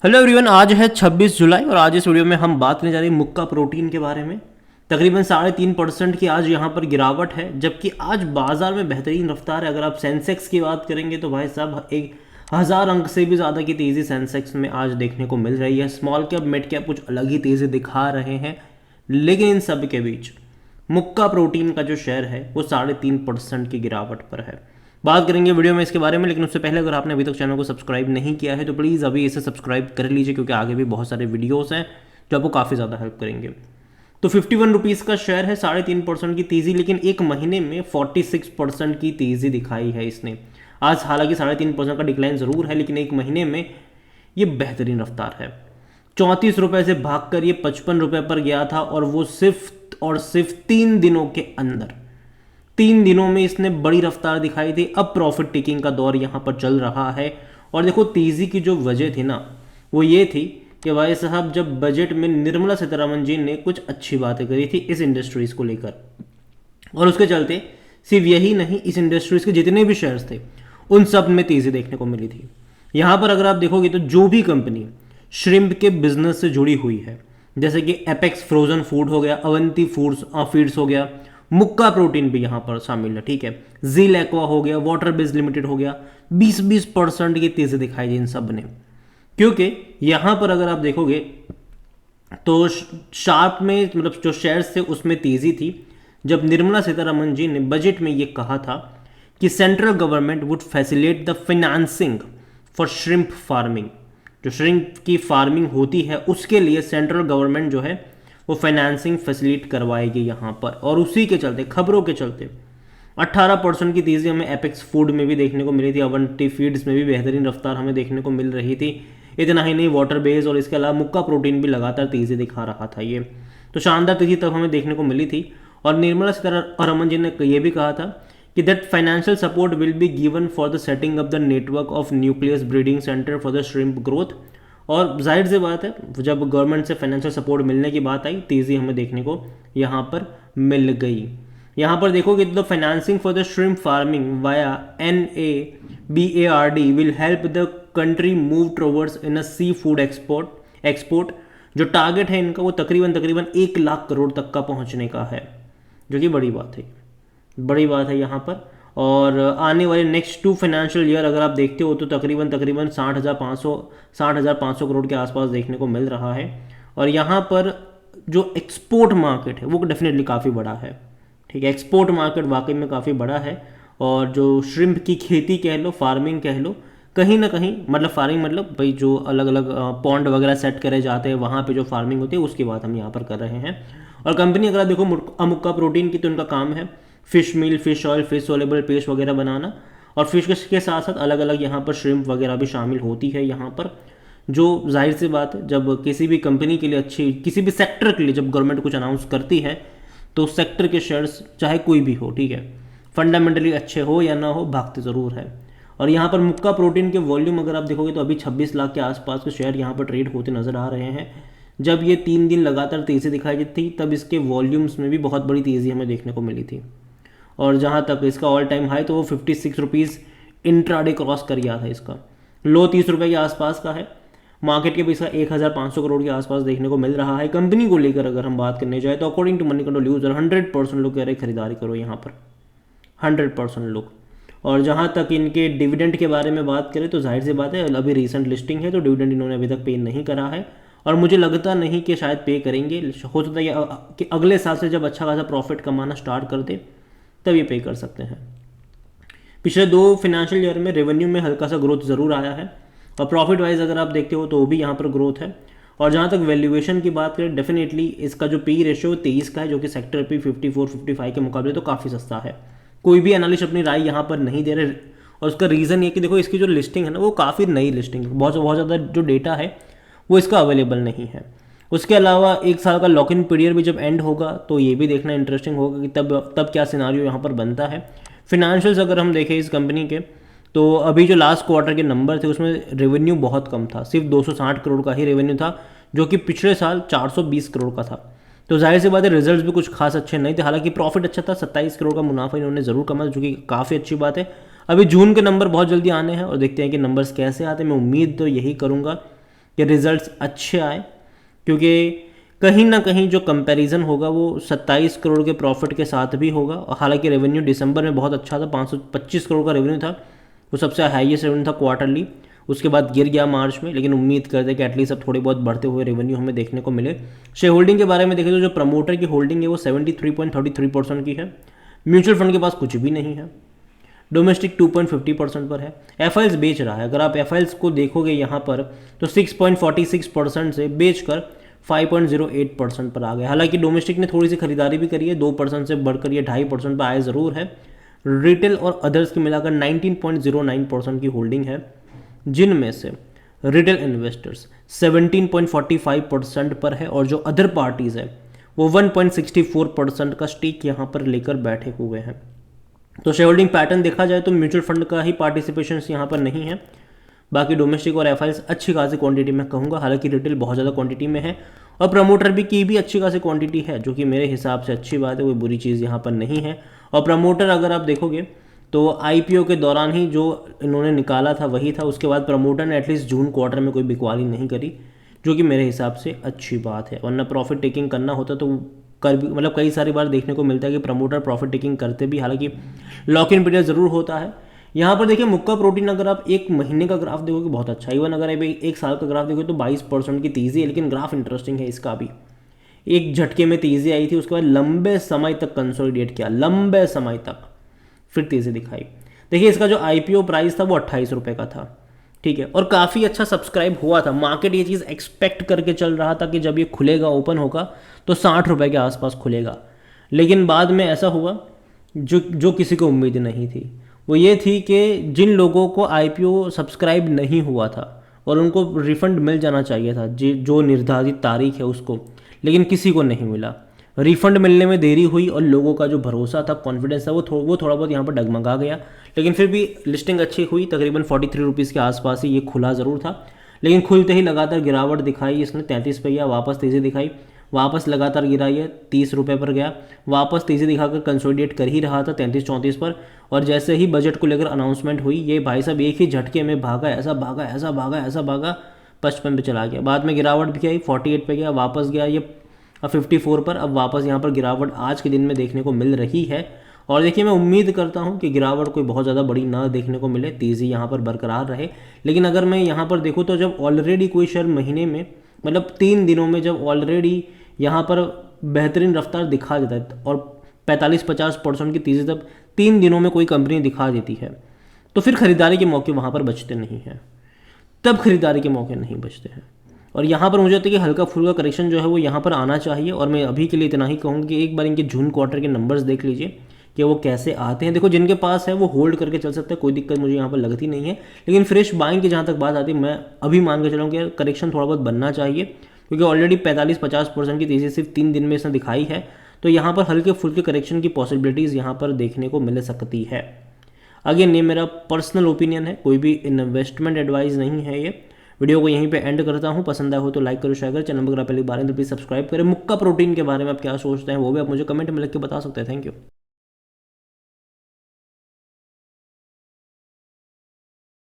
Hello everyone, आज है 26 जुलाई और आज इस वीडियो में हम बात करने जा रहे हैं मुक्का प्रोटीन के बारे में। तकरीबन 3.5% की आज यहाँ पर गिरावट है, जबकि आज बाजार में बेहतरीन रफ्तार है। अगर आप सेंसेक्स की बात करेंगे तो भाई साहब 1,000 अंक से भी ज़्यादा की तेज़ी सेंसेक्स में आज देखने को मिल रही है। स्मॉल कैप मिड कैप कुछ अलग ही तेज़ी दिखा रहे हैं, लेकिन इन सब के बीच मुक्का प्रोटीन का जो शेयर है वो 3.5% की गिरावट पर है। बात करेंगे वीडियो में इसके बारे में, लेकिन उससे पहले अगर आपने अभी तक चैनल को सब्सक्राइब नहीं किया है तो प्लीज़ अभी इसे सब्सक्राइब कर लीजिए, क्योंकि आगे भी बहुत सारे वीडियोस हैं जो आपको काफ़ी ज़्यादा हेल्प करेंगे। तो 51 रुपीज़ का शेयर है, 3.5% की तेज़ी, लेकिन एक महीने में 46% की तेज़ी दिखाई है इसने। आज हालांकि 3.5% का डिक्लाइन ज़रूर है, लेकिन एक महीने में ये बेहतरीन रफ्तार है। 34 रुपये से भागकर ये 55 रुपये पर गया था, और वो सिर्फ 3 दिनों के अंदर 3 दिनों में इसने बड़ी रफ्तार दिखाई थी। अब प्रॉफिट टेकिंग का दौर यहाँ पर चल रहा है। और देखो, तेजी की जो वजह थी ना, वो ये थी कि भाई साहब जब बजट में निर्मला सीतारमण जी ने कुछ अच्छी बातें करी थी इस इंडस्ट्रीज को लेकर, और उसके चलते सिर्फ यही नहीं, इस इंडस्ट्रीज के जितने भी शेयर्स थे उन सब में तेजी देखने को मिली थी। यहाँ पर अगर आप देखोगे तो जो भी कंपनी श्रिम्प के बिजनेस से जुड़ी हुई है, जैसे कि एपेक्स फ्रोजन फूड हो गया, अवंती फीड्स हो गया, मुक्का प्रोटीन भी यहाँ पर शामिल है, ठीक है, जील एक्वा हो गया, वाटर बेस लिमिटेड हो गया, 20% की तेजी दिखाई दी इन सब ने। क्योंकि यहाँ पर अगर आप देखोगे तो शार्प में मतलब जो शेयर्स थे उसमें तेजी थी जब निर्मला सीतारमण जी ने बजट में ये कहा था कि central government would facilitate the financing for shrimp farming. जो श्रिम्प की फार्मिंग होती है उसके लिए सेंट्रल गवर्नमेंट जो है वो फाइनेंसिंग फैसिलिटेट करवाएगी यहाँ पर, और उसी के चलते, खबरों के चलते 18% की तेज़ी हमें एपेक्स फूड में भी देखने को मिली थी, अवंती फीड्स में भी बेहतरीन रफ्तार हमें देखने को मिल रही थी। इतना ही नहीं, वाटर बेस और इसके अलावा मुक्का प्रोटीन भी लगातार तेज़ी दिखा रहा था। ये तो शानदार तेज़ी तब हमें देखने को मिली थी। और निर्मला सीतारमण जी ने ये भी कहा था कि that financial support will be given for the setting up the network of nucleus breeding centre for the shrimp growth. और जाहिर सी बात है, जब गवर्नमेंट से फाइनेंशियल सपोर्ट मिलने की बात आई, तेज़ी हमें देखने को यहाँ पर मिल गई। यहाँ पर देखोगे तो financing for the shrimp farming via NABARD will help the country move towards in a seafood export. जो टारगेट है इनका वो तकरीबन 1 लाख करोड़ तक का पहुँचने का है, जो कि बड़ी बात है यहाँ पर। और आने वाले नेक्स्ट 2 फाइनेंशियल ईयर अगर आप देखते हो तो तकरीबन 60,500 करोड़ के आसपास देखने को मिल रहा है। और यहाँ पर जो एक्सपोर्ट मार्केट है वो डेफिनेटली काफ़ी बड़ा है, ठीक है, एक्सपोर्ट मार्केट वाकई में काफ़ी बड़ा है। और जो श्रिम्प की खेती कह लो, फार्मिंग कह लो, कहीं ना कहीं मतलब फार्मिंग मतलब भाई जो अलग अलग पॉन्ड वगैरह सेट करे जाते हैं वहाँ पे जो फार्मिंग होती है उसकी बात हम यहाँ पर कर रहे हैं। और कंपनी अगर आप देखो मुक्का प्रोटीन की, तो उनका काम है fish meal, fish oil, fish soluble paste वगैरह बनाना, और फिश के साथ साथ अलग अलग यहाँ पर श्रिम्प वगैरह भी शामिल होती है यहाँ पर। जो जाहिर सी बात है, जब किसी भी कंपनी के लिए अच्छी, किसी भी सेक्टर के लिए जब गवर्नमेंट कुछ अनाउंस करती है तो सेक्टर के शेयर्स चाहे कोई भी हो, ठीक है, फंडामेंटली अच्छे हो या ना हो, भागते ज़रूर है। और यहाँ पर मुक्का प्रोटीन के वॉल्यूम अगर आप देखोगे तो अभी 26 लाख के आसपास के शेयर यहाँ पर ट्रेड होते नजर आ रहे हैं। जब ये 3 दिन लगातार तेज़ी दिखाई दी थी तब इसके वॉल्यूम्स में भी बहुत बड़ी तेज़ी हमें देखने को मिली थी। और जहाँ तक इसका ऑल टाइम हाई तो वो 56 रुपीज़ इंट्राडे क्रॉस कर गया था। इसका लो 30 रुपये के आसपास का है। मार्केट के पैसा 1,500 करोड़ के आसपास देखने को मिल रहा है। कंपनी को लेकर अगर हम बात करने जाए तो according to Moneycontrol user 100% लोग कह रहे खरीदारी करो यहाँ पर, 100% लोग। और जहाँ तक इनके डिविडेंड के बारे में बात करें तो जाहिर सी बात है, अभी रिसेंट लिस्टिंग है तो डिविडेंड इन्होंने अभी तक पे नहीं करा है, और मुझे लगता नहीं कि शायद पे करेंगे। हो सकता है कि अगले साल से जब अच्छा खासा प्रॉफिट कमाना स्टार्ट कर दे तब ये पे कर सकते हैं। पिछले 2 फाइनेंशियल ईयर में रेवेन्यू में हल्का सा ग्रोथ ज़रूर आया है, और प्रॉफिट वाइज अगर आप देखते हो तो वो भी यहाँ पर ग्रोथ है। और जहाँ तक वैल्यूएशन की बात करें, डेफिनेटली इसका जो पी रेशियो 23 का है, जो कि सेक्टर पे 54-55 के मुकाबले तो काफ़ी सस्ता है। कोई भी एनालिस्ट अपनी राय यहाँ पर नहीं दे रहे, और उसका रीज़न ये कि देखो इसकी जो लिस्टिंग है ना वो काफ़ी नई लिस्टिंग है, बहुत ज़्यादा जो डेटा है वो इसका अवेलेबल नहीं है। उसके अलावा 1 साल का लॉक इन पीरियड भी जब एंड होगा तो ये भी देखना इंटरेस्टिंग होगा कि तब क्या सिनारियो यहाँ पर बनता है। फिनेंशियल्स अगर हम देखें इस कंपनी के, तो अभी जो लास्ट क्वार्टर के नंबर थे उसमें रेवेन्यू बहुत कम था, सिर्फ 260 करोड़ का ही रेवेन्यू था, जो कि पिछले साल 420 करोड़ का था। तो जाहिर सी बात है रिजल्ट्स भी कुछ खास अच्छे नहीं थे। हालांकि प्रॉफिट अच्छा था, 27 करोड़ का मुनाफा इन्होंने ज़रूर कमाया, जो कि काफ़ी अच्छी बात है। अभी जून के नंबर बहुत जल्दी आने हैं और देखते हैं कि नंबर्स कैसे आते हैं। मैं उम्मीद तो यही करूँगा कि रिजल्ट्स अच्छे आए, क्योंकि कहीं ना कहीं जो कंपैरिजन होगा वो 27 करोड़ के प्रॉफिट के साथ भी होगा। हालांकि रेवेन्यू दिसंबर में बहुत अच्छा था, 525 करोड़ का रेवेन्यू था, वो सबसे हाईएस्ट रेवेन्यू था क्वार्टरली। उसके बाद गिर गया मार्च में, लेकिन उम्मीद करते हैं कि एटलीस्ट अब थोड़े बहुत बढ़ते हुए रेवेन्यू हमें देखने को मिले। शेयर होल्डिंग के बारे में देखें तो जो प्रमोटर की होल्डिंग है वो 73.33% की है। म्यूचुअल फंड के पास कुछ भी नहीं है। डोमेस्टिक 2.50% पर है। एफआईएल्स बेच रहा है, अगर आप एफआईएल्स को देखोगे यहाँ पर तो 6.46% से बेचकर 5.08% पर आ गया। हालांकि डोमेस्टिक ने थोड़ी सी खरीदारी भी करी है, 2% से बढ़कर ये 2.5% पर आया ज़रूर है। रिटेल और अदर्स की मिलाकर 19.09% की होल्डिंग है, जिनमें से रिटेल इन्वेस्टर्स 17.45% पर है और जो अदर पार्टीज़ है वो 1.64% का स्टेक यहाँ पर लेकर बैठे हुए हैं। तो शेयर होल्डिंग पैटर्न देखा जाए तो म्यूचुअल फंड का ही पार्टिसिपेशन यहाँ पर नहीं है, बाकी डोमेस्टिक और एफआईएल्स अच्छी खासी क्वांटिटी में कहूँगा। हालांकि रिटेल बहुत ज़्यादा क्वांटिटी में है और प्रमोटर भी अच्छी खासी क्वांटिटी है, जो कि मेरे हिसाब से अच्छी बात है, कोई बुरी चीज़ यहाँ पर नहीं है। और प्रमोटर अगर आप देखोगे तो आईपीओ के दौरान ही जो इन्होंने निकाला था वही था, उसके बाद प्रमोटर ने एटलीस्ट जून क्वार्टर में कोई बिकवाली नहीं करी, जो कि मेरे हिसाब से अच्छी बात है। वरना प्रॉफिट टेकिंग करना होता तो कर भी, मतलब कई सारी बार देखने को मिलता है कि प्रमोटर प्रॉफिट टेकिंग करते भी, हालांकि लॉक इन पीरियड ज़रूर होता है। यहाँ पर देखिए मुक्का प्रोटीन अगर आप एक महीने का ग्राफ देखोगे बहुत अच्छा, इवन अगर आप एक साल का ग्राफ देखोगे तो 22% की तेज़ी है, लेकिन ग्राफ इंटरेस्टिंग है इसका भी। एक झटके में तेज़ी आई थी, उसके बाद लंबे समय तक कंसोलिडेट किया, लंबे समय तक फिर तेज़ी दिखाई। देखिए इसका जो आईपीओ प्राइस था वो 28 रुपये का था, ठीक है, और काफ़ी अच्छा सब्सक्राइब हुआ था। मार्केट ये चीज़ एक्सपेक्ट करके चल रहा था कि जब ये खुलेगा, ओपन होगा तो 60 रुपये के आसपास खुलेगा, लेकिन बाद में ऐसा हुआ जो किसी को उम्मीद नहीं थी। वो ये थी कि जिन लोगों को आईपीओ सब्सक्राइब नहीं हुआ था और उनको रिफंड मिल जाना चाहिए था जो निर्धारित तारीख है उसको, लेकिन किसी को नहीं मिला। रिफंड मिलने में देरी हुई और लोगों का जो भरोसा था, कॉन्फिडेंस था, वो थोड़ा बहुत यहाँ पर डगमगा गया। लेकिन फिर भी लिस्टिंग अच्छी हुई, तकरीबन 43 रुपीज़ के आसपास ही ये खुला ज़रूर था, लेकिन खुलते ही लगातार गिरावट दिखाई इसने, 33 पे गया, वापस तेज़ी दिखाई, वापस लगातार गिरा, ये 30 रुपये पर गया, वापस तेज़ी दिखाकर कंसोलिडेट कर ही रहा था 33-34 पर। और जैसे ही बजट को लेकर अनाउंसमेंट हुई, ये भाई साहब एक ही झटके में भागा, ऐसा भागा, ऐसा भागा, ऐसा भागा, 55 पे चला गया। बाद में गिरावट भी आई, 48 पे गया, वापस गया ये 54 पर, अब वापस यहाँ पर गिरावट आज के दिन में देखने को मिल रही है। और देखिए मैं उम्मीद करता हूँ कि गिरावट कोई बहुत ज़्यादा बड़ी ना देखने को मिले, तेज़ी यहाँ पर बरकरार रहे। लेकिन अगर मैं यहाँ पर देखूँ तो जब ऑलरेडी कोई शेयर महीने में, मतलब 3 दिनों में जब ऑलरेडी यहाँ पर बेहतरीन रफ्तार दिखा देता है और 45-50% की तेज़ी तब 3 दिनों में कोई कंपनी दिखा देती है, तो फिर खरीदारी के मौके वहाँ पर बचते नहीं हैं, तब खरीदारी के मौके नहीं बचते हैं। और यहाँ पर मुझे लगता है कि हल्का फुल्का करेक्शन जो है वो यहाँ पर आना चाहिए। और मैं अभी के लिए इतना ही कहूँगा कि एक बार इनके जून क्वार्टर के नंबर्स देख लीजिए कि वो कैसे आते हैं। देखो जिनके पास है वो होल्ड करके चल सकते हैं, कोई दिक्कत मुझे यहाँ पर लगती नहीं है। लेकिन फ्रेश बाइंग की जहाँ तक बात आती है, मैं अभी मान के चलूँ कि करेक्शन थोड़ा बहुत बनना चाहिए, क्योंकि ऑलरेडी 45-50% की तेज़ी सिर्फ 3 दिन में इसने दिखाई है। तो यहाँ पर हल्के फुल्के करेक्शन की पॉसिबिलिटीज़ यहाँ पर देखने को मिल सकती है। अगेन ये मेरा पर्सनल ओपिनियन है, कोई भी इन्वेस्टमेंट एडवाइस नहीं है। ये वीडियो को यहीं पे एंड करता हूँ। पसंद आया हो तो लाइक करो, शेयर करो, चैनल पर अगर पहली बार है तो प्लीज़ सब्सक्राइब करें। मुक्का प्रोटीन के बारे में आप क्या सोचते हैं वो भी आप मुझे कमेंट में लिख के बता सकते हैं। Thank you.